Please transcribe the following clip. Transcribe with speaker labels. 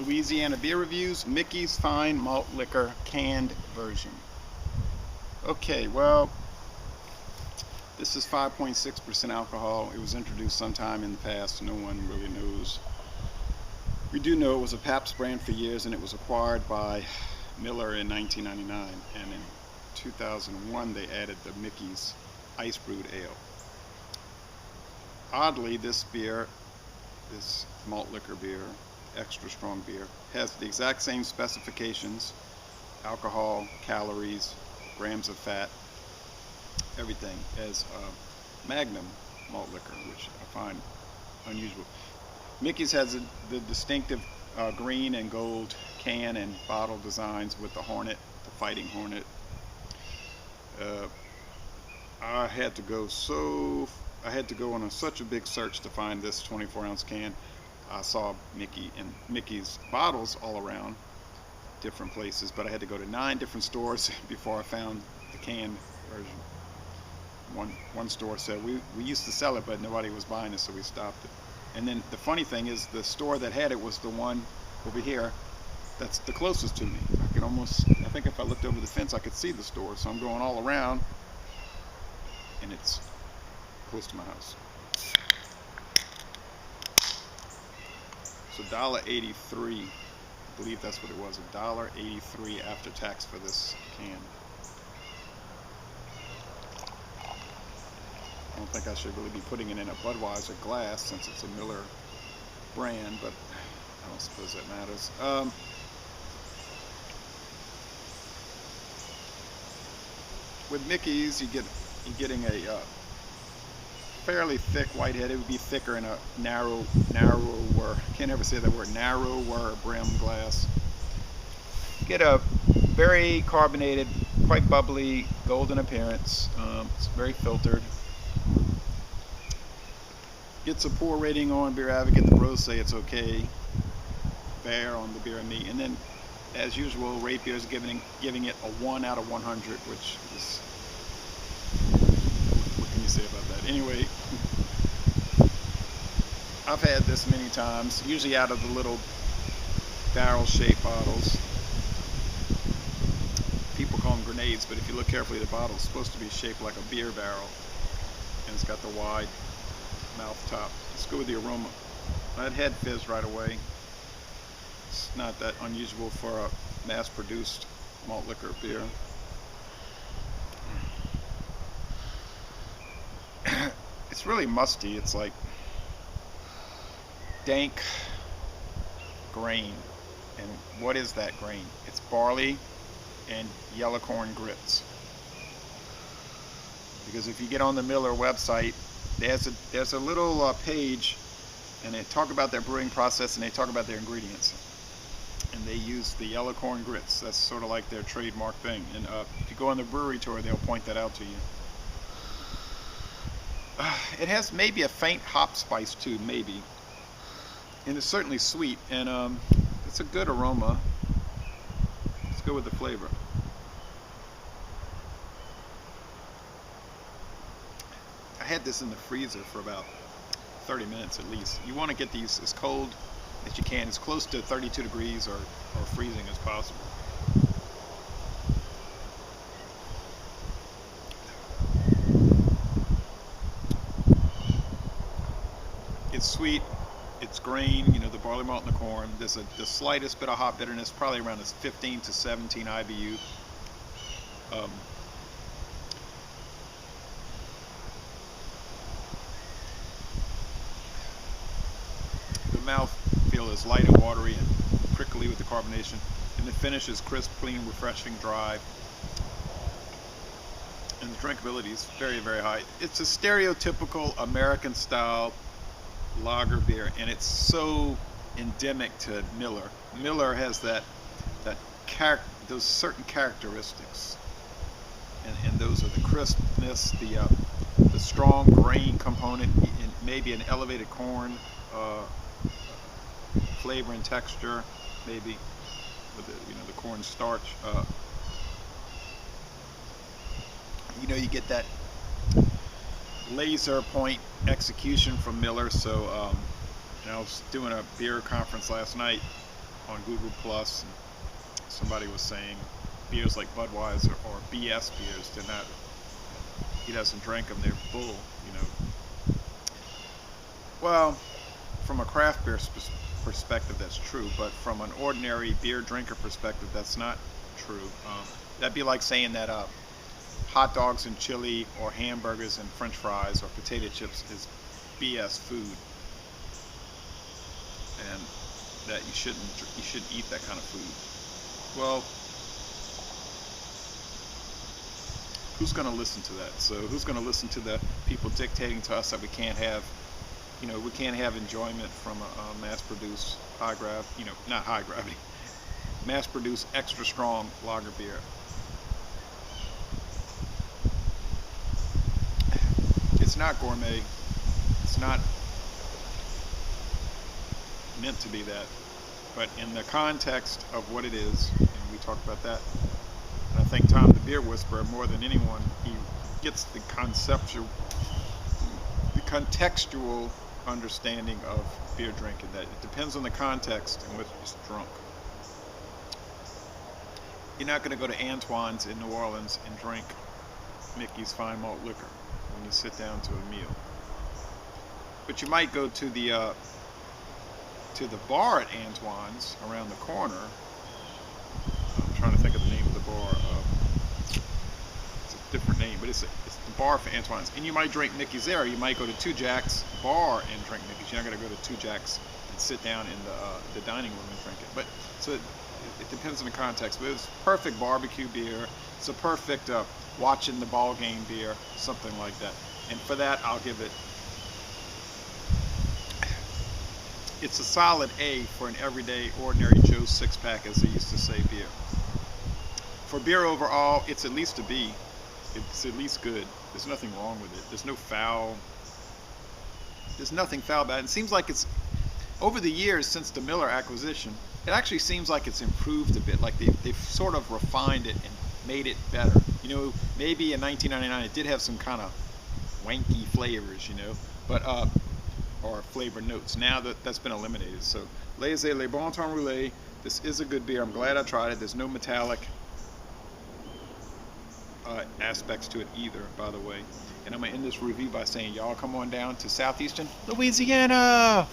Speaker 1: Louisiana Beer Reviews, Mickey's Fine Malt Liquor canned version. Okay, well, this is 5.6% alcohol. It was introduced sometime in the past. No one really knows. We do know it was a Pabst brand for years, and it was acquired by Miller in 1999. And in 2001, they added the Mickey's Ice Brewed Ale. Oddly, this beer, this malt liquor beer, extra strong beer, has the exact same specifications: alcohol, calories, grams of fat, everything, as Magnum malt liquor, which I find unusual. Mickey's has the distinctive green and gold can and bottle designs with the hornet, the fighting hornet. I had to go on such a big search to find this 24-ounce can. I saw Mickey's bottles all around different places, but I had to go to 9 different stores before I found the canned version. One store said we used to sell it, but nobody was buying it, so we stopped it. And then the funny thing is, the store that had it was the one over here that's the closest to me. I think if I looked over the fence, I could see the store. So I'm going all around, and it's close to my house. So $1.83, I believe that's what it was, $1.83 after tax for this can. I don't think I should really be putting it in a Budweiser glass since it's a Miller brand, but I don't suppose that matters. With Mickey's, you're getting a fairly thick whitehead. It would be thicker in a narrower, I can't ever say that word, narrower brim glass. Get a very carbonated, quite bubbly, golden appearance. It's very filtered. Gets a poor rating on Beer Advocate. The pros say it's okay, fair on the Beer and Me. And then, as usual, Rate Beer is giving it a 1 out of 100, which is, what can you say about that? Anyway, I've had this many times, usually out of the little barrel-shaped bottles. People call them grenades, but if you look carefully, the bottle's supposed to be shaped like a beer barrel, and it's got the wide mouth top. Let's go with the aroma. That head fizz right away. It's not that unusual for a mass-produced malt liquor beer. It's really musty. It's like dank grain. And what is that grain? It's barley and yellow corn grits. Because if you get on the Miller website, there's a little page, and they talk about their brewing process, and they talk about their ingredients, and they use the yellow corn grits. That's sort of like their trademark thing. And if you go on the brewery tour, they'll point that out to you. It has maybe a faint hop spice too, maybe, and it's certainly sweet, and it's a good aroma. Let's go with the flavor. I had this in the freezer for about 30 minutes at least. You want to get these as cold as you can, as close to 32 degrees or freezing as possible. It's sweet, it's grain, the barley malt and the corn. There's the slightest bit of hop bitterness, probably around 15 to 17 IBU. The mouthfeel is light and watery and prickly with the carbonation, and the finish is crisp, clean, refreshing, dry, and the drinkability is very, very high. It's a stereotypical American-style lager beer, and it's so endemic to Miller. Miller has those certain characteristics, and those are the crispness, the strong grain component, and maybe an elevated corn flavor and texture, maybe with the corn starch. You get that laser point execution from Miller. So I was doing a beer conference last night on Google Plus, and somebody was saying beers like Budweiser or BS beers, they're not. He doesn't drink them. They're bull, you know. Well, from a craft beer perspective, that's true, but from an ordinary beer drinker perspective, that's not true. That'd be like saying that hot dogs and chili, or hamburgers and French fries, or potato chips is BS food, and that you shouldn't eat that kind of food. Well, who's going to listen to that? So who's going to listen to the people dictating to us that we can't have, we can't have enjoyment from a mass-produced not high gravity, mass-produced extra strong lager beer? It's not gourmet. It's not meant to be that. But in the context of what it is, and we talked about that, and I think Tom the Beer Whisperer, more than anyone, he gets the contextual understanding of beer drinking, that it depends on the context in which it's drunk. You're not going to go to Antoine's in New Orleans and drink Mickey's Fine Malt Liquor when you sit down to a meal. But you might go to the bar at Antoine's around the corner. I'm trying to think of the name of the bar. It's a different name, but it's the bar for Antoine's. And you might drink Mickey's there. You might go to Two Jack's bar and drink Mickey's. You're not going to go to Two Jack's and sit down in the dining room and drink it. But so it depends on the context. But it's perfect barbecue beer. It's a perfect watching the ball game beer, something like that. And for that, I'll give it. It's a solid A for an everyday, ordinary Joe six-pack, as they used to say, beer. For beer overall, it's at least a B. It's at least good. There's nothing wrong with it. There's nothing foul about it. It seems like it's, over the years since the Miller acquisition, it actually seems like it's improved a bit. Like they've sort of refined it and made it better. Maybe in 1999 it did have some kind of wanky flavors, but or flavor notes. Now that's been eliminated. So, Le Bon Temps Roulé. This is a good beer. I'm glad I tried it. There's no metallic aspects to it either, by the way. And I'm going to end this review by saying, y'all come on down to southeastern Louisiana.